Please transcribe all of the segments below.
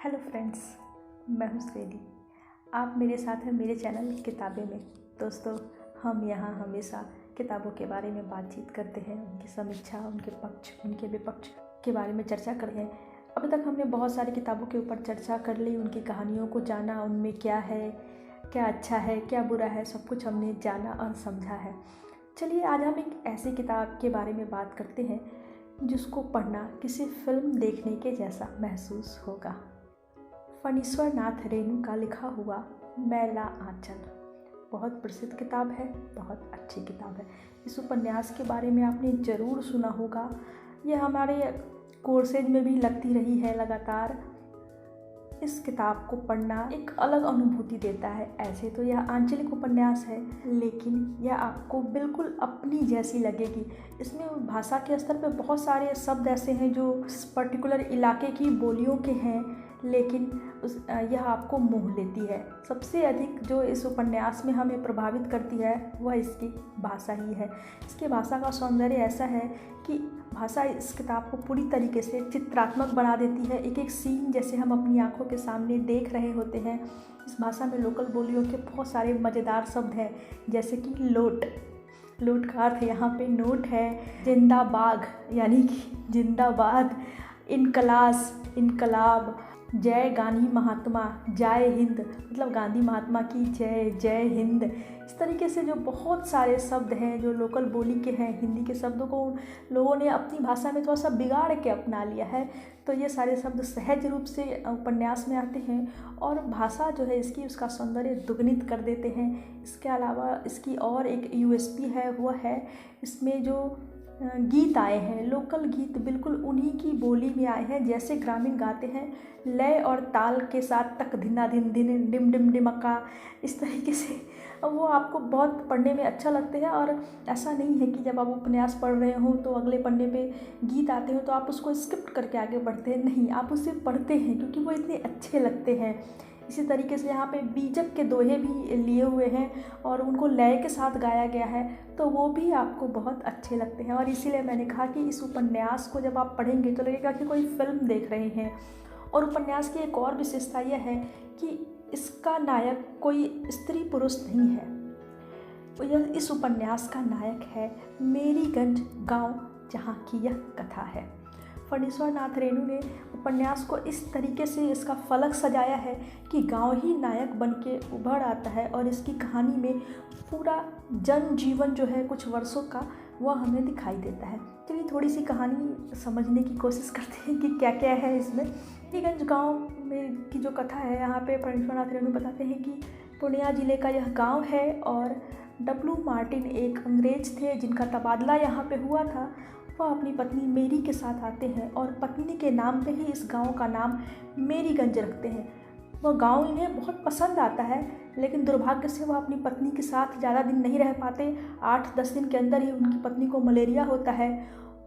Hello friends, मैं हूँ श्रेली। आप मेरे साथ हैं मेरे चैनल किताबें में। दोस्तों, हम यहाँ हमेशा किताबों के बारे में बातचीत करते हैं, उनकी समीक्षा, उनके पक्ष, उनके विपक्ष के बारे में चर्चा करते हैं। अभी तक हमने बहुत सारी किताबों के ऊपर चर्चा कर ली, उनकी कहानियों को जाना, उनमें क्या है, क्या अच्छा है, क्या बुरा है, सब कुछ हमने जाना और समझा है। चलिए आज हम एक ऐसी किताब के बारे में बात करते हैं जिसको पढ़ना किसी फिल्म देखने के जैसा महसूस होगा। फणीश्वर नाथ रेणु का लिखा हुआ मैला आंचल बहुत प्रसिद्ध किताब है, बहुत अच्छी किताब है। इस उपन्यास के बारे में आपने ज़रूर सुना होगा। यह हमारे कोर्सेज में भी लगती रही है लगातार। इस किताब को पढ़ना एक अलग अनुभूति देता है। ऐसे तो यह आंचलिक उपन्यास है, लेकिन यह आपको बिल्कुल अपनी जैसी लगेगी। इसमें भाषा के स्तर पे बहुत सारे शब्द ऐसे हैं जो इस पर्टिकुलर इलाके की बोलियों के हैं, लेकिन यह आपको मोह लेती है। सबसे अधिक जो इस उपन्यास में हमें प्रभावित करती है वह इसकी भाषा ही है। इसकी भाषा का सौंदर्य ऐसा है कि भाषा इस किताब को पूरी तरीके से चित्रात्मक बना देती है। एक एक सीन जैसे हम अपनी आंखों के सामने देख रहे होते हैं। इस भाषा में लोकल बोलियों के बहुत सारे मज़ेदार शब्द हैं, जैसे कि लोट। लोट का अर्थ यहाँ पे नोट है। जिंदाबाद यानी कि जिंदाबाद। इनकलास, इनकलाब। जय गांधी महात्मा, जय हिंद मतलब गांधी महात्मा की जय, जय हिंद। इस तरीके से जो बहुत सारे शब्द हैं जो लोकल बोली के हैं, हिंदी के शब्दों को लोगों ने अपनी भाषा में थोड़ा सा बिगाड़ के अपना लिया है। तो ये सारे शब्द सहज रूप से उपन्यास में आते हैं और भाषा जो है इसकी उसका सौंदर्य दुगनित कर देते हैं। इसके अलावा इसकी और एक यूएसपी है, वह है इसमें जो गीत आए हैं, लोकल गीत बिल्कुल उन्हीं की बोली में आए हैं जैसे ग्रामीण गाते हैं, लय और ताल के साथ, तक धिना धिन धिन डिम डिम डिमका। इस तरीके से वो आपको बहुत पढ़ने में अच्छा लगते हैं। और ऐसा नहीं है कि जब आप उपन्यास पढ़ रहे हो तो अगले पन्ने पे गीत आते हो तो आप उसको स्किप करके आगे बढ़ते हैं। नहीं, आप उसे पढ़ते हैं क्योंकि वो इतने अच्छे लगते हैं। इसी तरीके से यहाँ पे बीजक के दोहे भी लिए हुए हैं और उनको लय के साथ गाया गया है, तो वो भी आपको बहुत अच्छे लगते हैं। और इसीलिए मैंने कहा कि इस उपन्यास को जब आप पढ़ेंगे तो लगेगा कि कोई फिल्म देख रहे हैं। और उपन्यास की एक और विशेषता यह है कि इसका नायक कोई स्त्री पुरुष नहीं है। तो यह इस उपन्यास का नायक है मेरीगंज गाँव, जहाँ की यह कथा है। फणीश्वर नाथ रेणु ने उपन्यास को इस तरीके से इसका फलक सजाया है कि गांव ही नायक बन के उभर आता है और इसकी कहानी में पूरा जनजीवन जो है कुछ वर्षों का वह हमें दिखाई देता है। चलिए थोड़ी सी कहानी समझने की कोशिश करते हैं कि क्या क्या है इसमें। मेरीगंज गांव में की जो कथा है, यहाँ पे फणीश्वर नाथ रेणु बताते हैं कि पूर्णिया जिले का यह गाँव है और डब्ल्यू मार्टिन एक अंग्रेज थे जिनका तबादला यहाँ पे हुआ था। वह अपनी पत्नी मेरी के साथ आते हैं और पत्नी के नाम पे ही इस गांव का नाम मेरीगंज रखते हैं। वह गांव इन्हें बहुत पसंद आता है, लेकिन दुर्भाग्य से वह अपनी पत्नी के साथ ज़्यादा दिन नहीं रह पाते। 8-10 दिन के अंदर ही उनकी पत्नी को मलेरिया होता है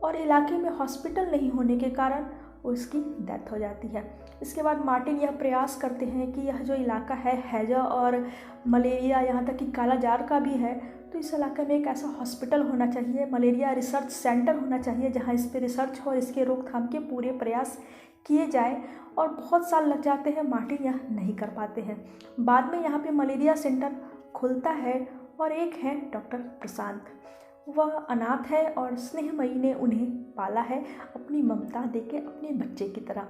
और इलाके में हॉस्पिटल नहीं होने के कारण उसकी डेथ हो जाती है। इसके बाद मार्टिन यह प्रयास करते हैं कि यह जो इलाका है हैजा और मलेरिया, यहाँ तक कि काला जार का भी है, तो इस इलाके में एक ऐसा हॉस्पिटल होना चाहिए, मलेरिया रिसर्च सेंटर होना चाहिए, जहाँ इस पे रिसर्च हो और इसके रोकथाम के पूरे प्रयास किए जाए। और बहुत साल लग जाते हैं, मार्टिन यह नहीं कर पाते हैं। बाद में यहाँ पे मलेरिया सेंटर खुलता है और एक है डॉक्टर प्रशांत। वह अनाथ है और स्नेहमयी ने उन्हें पाला है अपनी ममता देके अपने बच्चे की तरह।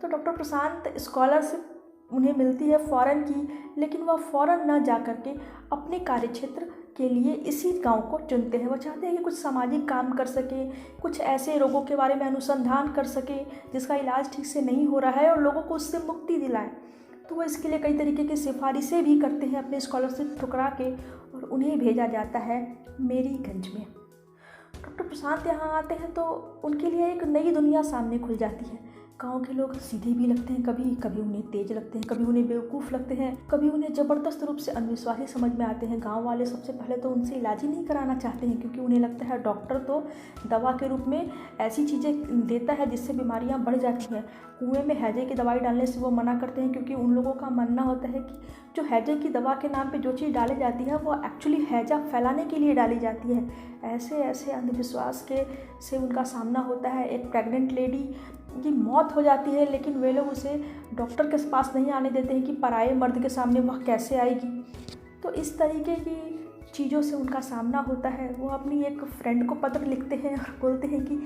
तो डॉक्टर प्रशांत स्कॉलरशिप उन्हें मिलती है फ़ॉरेन की, लेकिन वह फ़ॉरेन न जा कर के अपने कार्यक्षेत्र के लिए इसी गांव को चुनते हैं। वह चाहते हैं कि कुछ सामाजिक काम कर सके, कुछ ऐसे रोगों के बारे में अनुसंधान कर सके जिसका इलाज ठीक से नहीं हो रहा है और लोगों को उससे मुक्ति दिलाएं। तो वह इसके लिए कई तरीके की सिफारिशें भी करते हैं अपने स्कॉलरशिप ठुकरा के, और उन्हें भेजा जाता है मेरीगंज में। डॉक्टर प्रशांत यहाँ आते हैं तो उनके लिए एक नई दुनिया सामने खुल जाती है। गांव के लोग सीधे भी लगते हैं, कभी कभी उन्हें तेज लगते हैं, कभी उन्हें बेवकूफ़ लगते हैं, कभी उन्हें ज़बरदस्त रूप से अंधविश्वासी समझ में आते हैं। गांव वाले सबसे पहले तो उनसे इलाज ही नहीं कराना चाहते हैं, क्योंकि उन्हें लगता है डॉक्टर तो दवा के रूप में ऐसी चीज़ें देता है जिससे बीमारियां बढ़ जाती हैं। कुएं में हैजे की दवाई डालने से वो मना करते हैं, क्योंकि उन लोगों का मानना होता है कि जो हैजे की दवा के नाम पे जो चीज़ डाली जाती है वो एक्चुअली हैजा फैलाने के लिए डाली जाती है। ऐसे ऐसे अंधविश्वास के से उनका सामना होता है। एक प्रेग्नेंट लेडी की मौत हो जाती है, लेकिन वे लोग उसे डॉक्टर के पास नहीं आने देते हैं कि पराये मर्द के सामने वह कैसे आएगी। तो इस तरीके की चीज़ों से उनका सामना होता है। वो अपनी एक फ्रेंड को पत्र लिखते हैं और बोलते हैं कि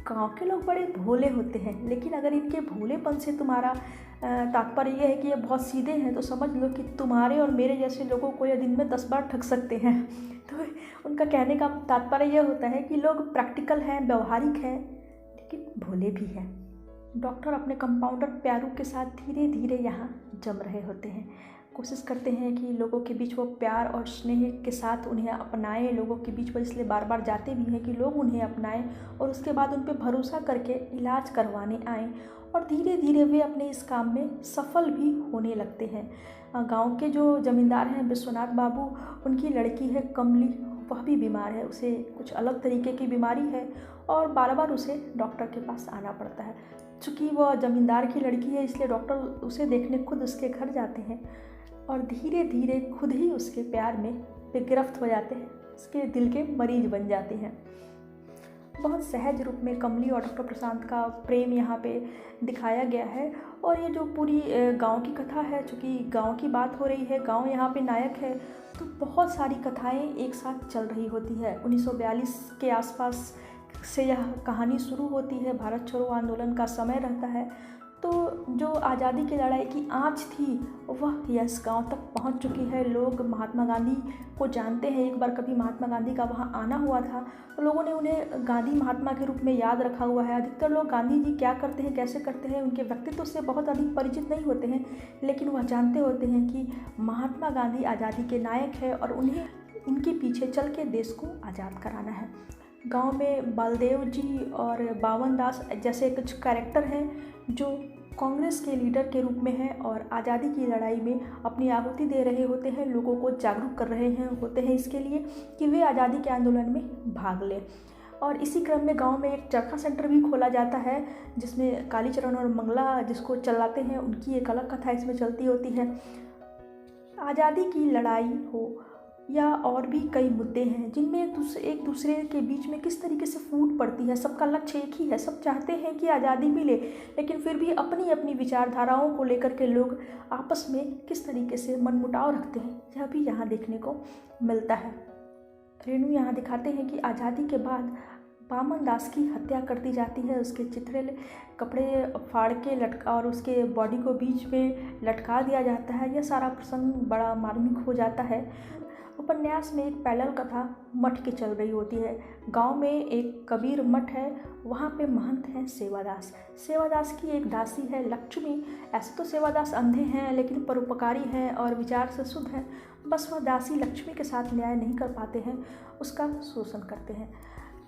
गांव के लोग बड़े भोले होते हैं, लेकिन अगर इनके भोलेपन से तुम्हारा तात्पर्य यह है कि ये बहुत सीधे हैं, तो समझ लो कि तुम्हारे और मेरे जैसे लोगों को ये दिन में 10 बार ठग सकते हैं। तो उनका कहने का तात्पर्य यह होता है कि लोग प्रैक्टिकल हैं, व्यवहारिक हैं, लेकिन भोले भी हैं। डॉक्टर अपने कंपाउंडर प्यारू के साथ धीरे धीरे यहाँ जम रहे होते हैं। कोशिश करते हैं कि लोगों के बीच वो प्यार और स्नेह के साथ उन्हें अपनाएं। लोगों के बीच वो इसलिए बार बार जाते भी हैं कि लोग उन्हें अपनाएं और उसके बाद उन पर भरोसा करके इलाज करवाने आएँ। और धीरे धीरे वे अपने इस काम में सफल भी होने लगते हैं। गांव के जो ज़मींदार हैं विश्वनाथ बाबू, उनकी लड़की है कमली, वह भी बीमार है। उसे कुछ अलग तरीके की बीमारी है और बार बार उसे डॉक्टर के पास आना पड़ता है। चूँकि वह ज़मींदार की लड़की है, इसलिए डॉक्टर उसे देखने खुद उसके घर जाते हैं और धीरे धीरे खुद ही उसके प्यार में वे गिरफ्त हो जाते हैं, उसके दिल के मरीज बन जाते हैं। बहुत सहज रूप में कमली और डॉक्टर प्रशांत का प्रेम यहाँ पे दिखाया गया है। और ये जो पूरी गांव की कथा है, चूँकि गांव की बात हो रही है, गांव यहाँ पे नायक है, तो बहुत सारी कथाएं एक साथ चल रही होती है। 1942 के आसपास से यह कहानी शुरू होती है। भारत छोड़ो आंदोलन का समय रहता है, तो जो आज़ादी की लड़ाई की आँच थी वह इस गांव तक पहुंच चुकी है। लोग महात्मा गांधी को जानते हैं। एक बार कभी महात्मा गांधी का वहां आना हुआ था, तो लोगों ने उन्हें गांधी महात्मा के रूप में याद रखा हुआ है। अधिकतर लोग गांधी जी क्या करते हैं, कैसे करते हैं, उनके व्यक्तित्व से बहुत अधिक परिचित नहीं होते हैं, लेकिन वह जानते होते हैं कि महात्मा गांधी आज़ादी के नायक है और उन्हें उनके पीछे चल के देश को आज़ाद कराना है। गांव में बलदेव जी और बावन दास जैसे कुछ कैरेक्टर हैं जो कांग्रेस के लीडर के रूप में हैं और आज़ादी की लड़ाई में अपनी आहुति दे रहे होते हैं, लोगों को जागरूक कर रहे होते हैं इसके लिए कि वे आज़ादी के आंदोलन में भाग लें। और इसी क्रम में गांव में एक चरखा सेंटर भी खोला जाता है, जिसमें कालीचरण और मंगला जिसको चलाते हैं, उनकी एक अलग कथा इसमें चलती होती है। आज़ादी की लड़ाई हो या और भी कई मुद्दे हैं जिनमें एक दूसरे के बीच में किस तरीके से फूट पड़ती है। सबका लक्ष्य एक ही है, सब चाहते हैं कि आज़ादी मिले, लेकिन फिर भी अपनी अपनी विचारधाराओं को लेकर के लोग आपस में किस तरीके से मनमुटाव रखते हैं, यह भी यहाँ देखने को मिलता है। रेणु यहाँ दिखाते हैं कि आज़ादी के बाद बामन दास की हत्या कर दी जाती है। उसके चिथड़े कपड़े फाड़ के लटका और उसके बॉडी को बीच में लटका दिया जाता है। यह सारा प्रसंग बड़ा मार्मिक हो जाता है। उपन्यास में एक पैरेलल कथा मठ की चल रही होती है। गांव में एक कबीर मठ है, वहाँ पे महंत हैं सेवादास। सेवादास की एक दासी है लक्ष्मी। ऐसे तो सेवादास अंधे हैं, लेकिन परोपकारी हैं और विचार से शुद्ध हैं। बस वह दासी लक्ष्मी के साथ न्याय नहीं कर पाते हैं, उसका शोषण करते हैं।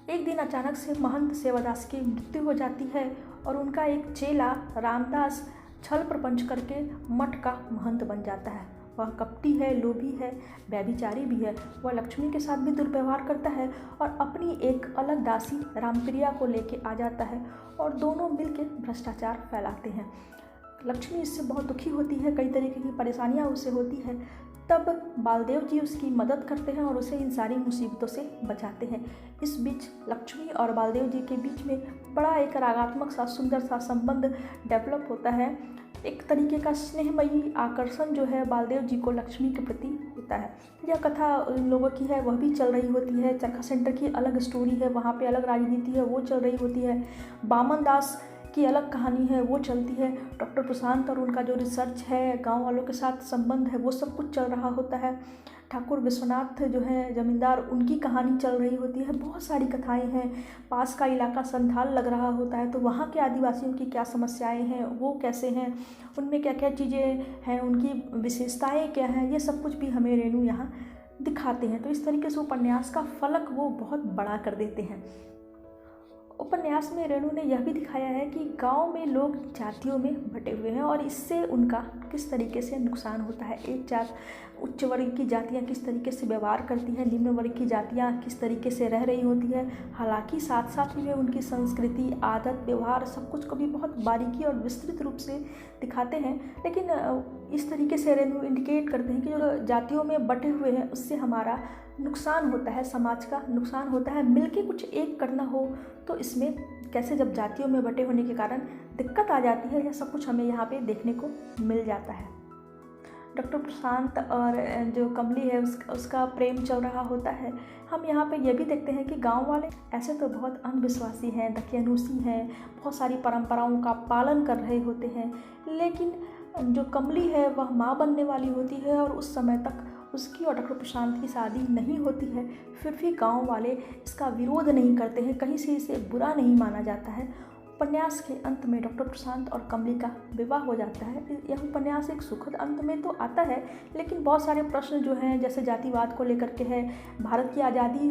एक दिन अचानक से महंत सेवादास की मृत्यु हो जाती है और उनका एक चेला रामदास छल प्रपंच करके मठ का महंत बन जाता है। वह कपटी है, लोभी है, व्यभिचारी भी है। वह लक्ष्मी के साथ भी दुर्व्यवहार करता है और अपनी एक अलग दासी रामप्रिया को लेके आ जाता है और दोनों मिलके भ्रष्टाचार फैलाते हैं। लक्ष्मी इससे बहुत दुखी होती है, कई तरीके की परेशानियां उससे होती है। तब बालदेव जी उसकी मदद करते हैं और उसे इन सारी मुसीबतों से बचाते हैं। इस बीच लक्ष्मी और बालदेव जी के बीच में बड़ा एक रागात्मक सा सुंदर सा संबंध डेवलप होता है। एक तरीके का स्नेहमयी आकर्षण जो है बालदेव जी को लक्ष्मी के प्रति होता है। यह कथा इन लोगों की है, वह भी चल रही होती है। चरखा सेंटर की अलग स्टोरी है, वहाँ पे अलग राजनीति है, वो चल रही होती है। बामन दास की अलग कहानी है, वो चलती है। डॉक्टर प्रशांत और उनका जो रिसर्च है, गांव वालों के साथ संबंध है, वो सब कुछ चल रहा होता है। ठाकुर विश्वनाथ जो है ज़मींदार, उनकी कहानी चल रही होती है। बहुत सारी कथाएं हैं। पास का इलाका संथाल लग रहा होता है, तो वहाँ के आदिवासियों की क्या समस्याएं हैं, वो कैसे हैं, उनमें क्या क्या चीज़ें हैं, उनकी विशेषताएं क्या हैं, ये सब कुछ भी हमें रेणु यहाँ दिखाते हैं। तो इस तरीके से उपन्यास का फलक वो बहुत बड़ा कर देते हैं। उपन्यास में रेणु ने यह भी दिखाया है कि गांव में लोग जातियों में बटे हुए हैं और इससे उनका किस तरीके से नुकसान होता है। एक जात उच्च वर्ग की जातियां किस तरीके से व्यवहार करती हैं, निम्न वर्ग की जातियां किस तरीके से रह रही होती है। हालांकि साथ साथ ही वे उनकी संस्कृति, आदत, व्यवहार सब कुछ को भी बहुत बारीकी और विस्तृत रूप से दिखाते हैं, लेकिन इस तरीके से रेणु इंडिकेट करते हैं कि जो जातियों में बटे हुए हैं उससे हमारा नुकसान होता है, समाज का नुकसान होता है। मिलके कुछ एक करना हो तो इसमें कैसे, जब जातियों में बटे होने के कारण दिक्कत आ जाती है, यह सब कुछ हमें यहाँ पे देखने को मिल जाता है। डॉक्टर प्रशांत और जो कमली है उसका प्रेम चल रहा होता है। हम यहाँ पे ये भी देखते हैं कि गांव वाले ऐसे तो बहुत अंधविश्वासी हैं, दकियानूसी हैं, बहुत सारी परंपराओं का पालन कर रहे होते हैं, लेकिन जो कमली है वह माँ बनने वाली होती है और उस समय तक उसकी और डॉक्टर प्रशांत की शादी नहीं होती है। फिर भी गांव वाले इसका विरोध नहीं करते हैं, कहीं से इसे बुरा नहीं माना जाता है। उपन्यास के अंत में डॉक्टर प्रशांत और कमली का विवाह हो जाता है। यह उपन्यास एक सुखद अंत में तो आता है, लेकिन बहुत सारे प्रश्न जो हैं, जैसे जातिवाद को लेकर के है, भारत की आज़ादी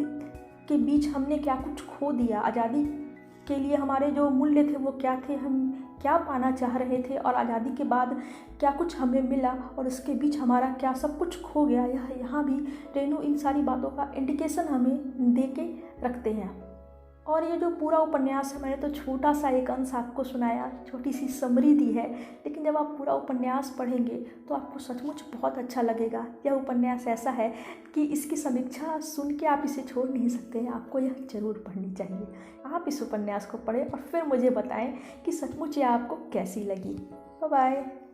के बीच हमने क्या कुछ खो दिया, आज़ादी के लिए हमारे जो मूल्य थे वो क्या थे, हम क्या पाना चाह रहे थे और आज़ादी के बाद क्या कुछ हमें मिला और इसके बीच हमारा क्या सब कुछ खो गया, यहाँ भी रेनू इन सारी बातों का इंडिकेशन हमें दे के रखते हैं। और ये जो पूरा उपन्यास है, मैंने तो छोटा सा एक अंश आपको सुनाया, छोटी सी समरी दी है, लेकिन जब आप पूरा उपन्यास पढ़ेंगे तो आपको सचमुच बहुत अच्छा लगेगा। यह उपन्यास ऐसा है कि इसकी समीक्षा सुन के आप इसे छोड़ नहीं सकते हैं, आपको यह जरूर पढ़नी चाहिए। आप इस उपन्यास को पढ़ें और फिर मुझे बताएं कि सचमुच ये आपको कैसी लगी। Bye bye.